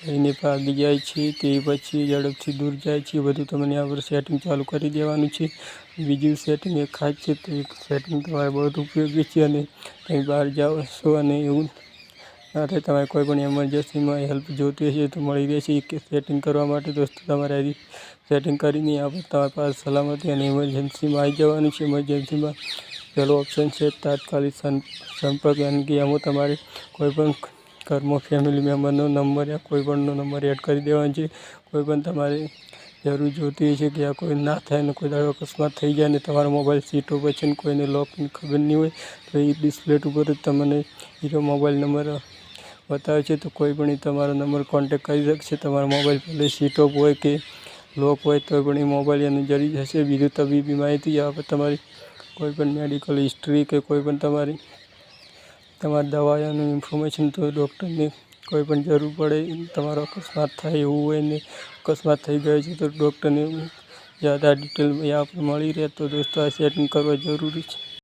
લઈને ભાગી જાય છે તે પછી ઝડપથી દૂર જાય છે, બધું તમને આ પર સેટિંગ ચાલુ કરી દેવાનું છે। બીજું સેટિંગ એ ખાસ છે, તો એક સેટિંગ તમારે બહુ ઉપયોગી છે અને કંઈ બહાર જાઓ છો અને એવું ના થાય, તમારે કોઈ પણ એમરજન્સીમાં હેલ્પ જોતી હશે તો મળી રહેશે કે સેટિંગ કરવા માટે દોસ્તો તમારે આવી સેટિંગ કરીને આ પર તમારી પાસે સલામતી અને ઇમરજન્સીમાં આવી જવાનું છે। ઇમરજન્સીમાં પહેલો ઓપ્શન છે તાત્કાલિક સંપર્ક, યાની કે એમાં તમારે કોઈ પણ ઘરમાં ફેમિલી મેમ્બરનો નંબર યા કોઈ પણનો નંબર એડ કરી દેવાનો છે। કોઈ પણ તમારે જરૂર જોતી હોય છે કે આ કોઈ ના થાય ને કોઈ દાડો અકસ્માત થઈ જાય ને તમારો મોબાઈલ સીટો પર છે ને કોઈને લોકની ખબર નહીં હોય તો એ ડિસ્પ્લે ઉપર જ તમને એનો મોબાઈલ નંબર બતાવે છે, તો કોઈ પણ તમારો નંબર કોન્ટેક્ટ કરી શકશે। તમારો મોબાઈલ ભલે સીટ ઓફ હોય કે લોક હોય તો પણ એ મોબાઈલ એનું જરી જશે। બીજું તબીબી માહિતી આ તમારી કોઈ પણ મેડિકલ હિસ્ટ્રી કે કોઈ પણ તમારી દવાઓનું ઇન્ફોર્મેશન, તો ડૉક્ટરને કોઈ પણ જરૂર પડે તમારો અકસ્માત થાય એવું હોય ને અકસ્માત થઈ ગયો છે તો ડૉક્ટરને ज़्यादा डिटेल में यहाँ पर मળી રહે। तो दोस्तों આ સેટિંગ કરવા જરૂરી છે।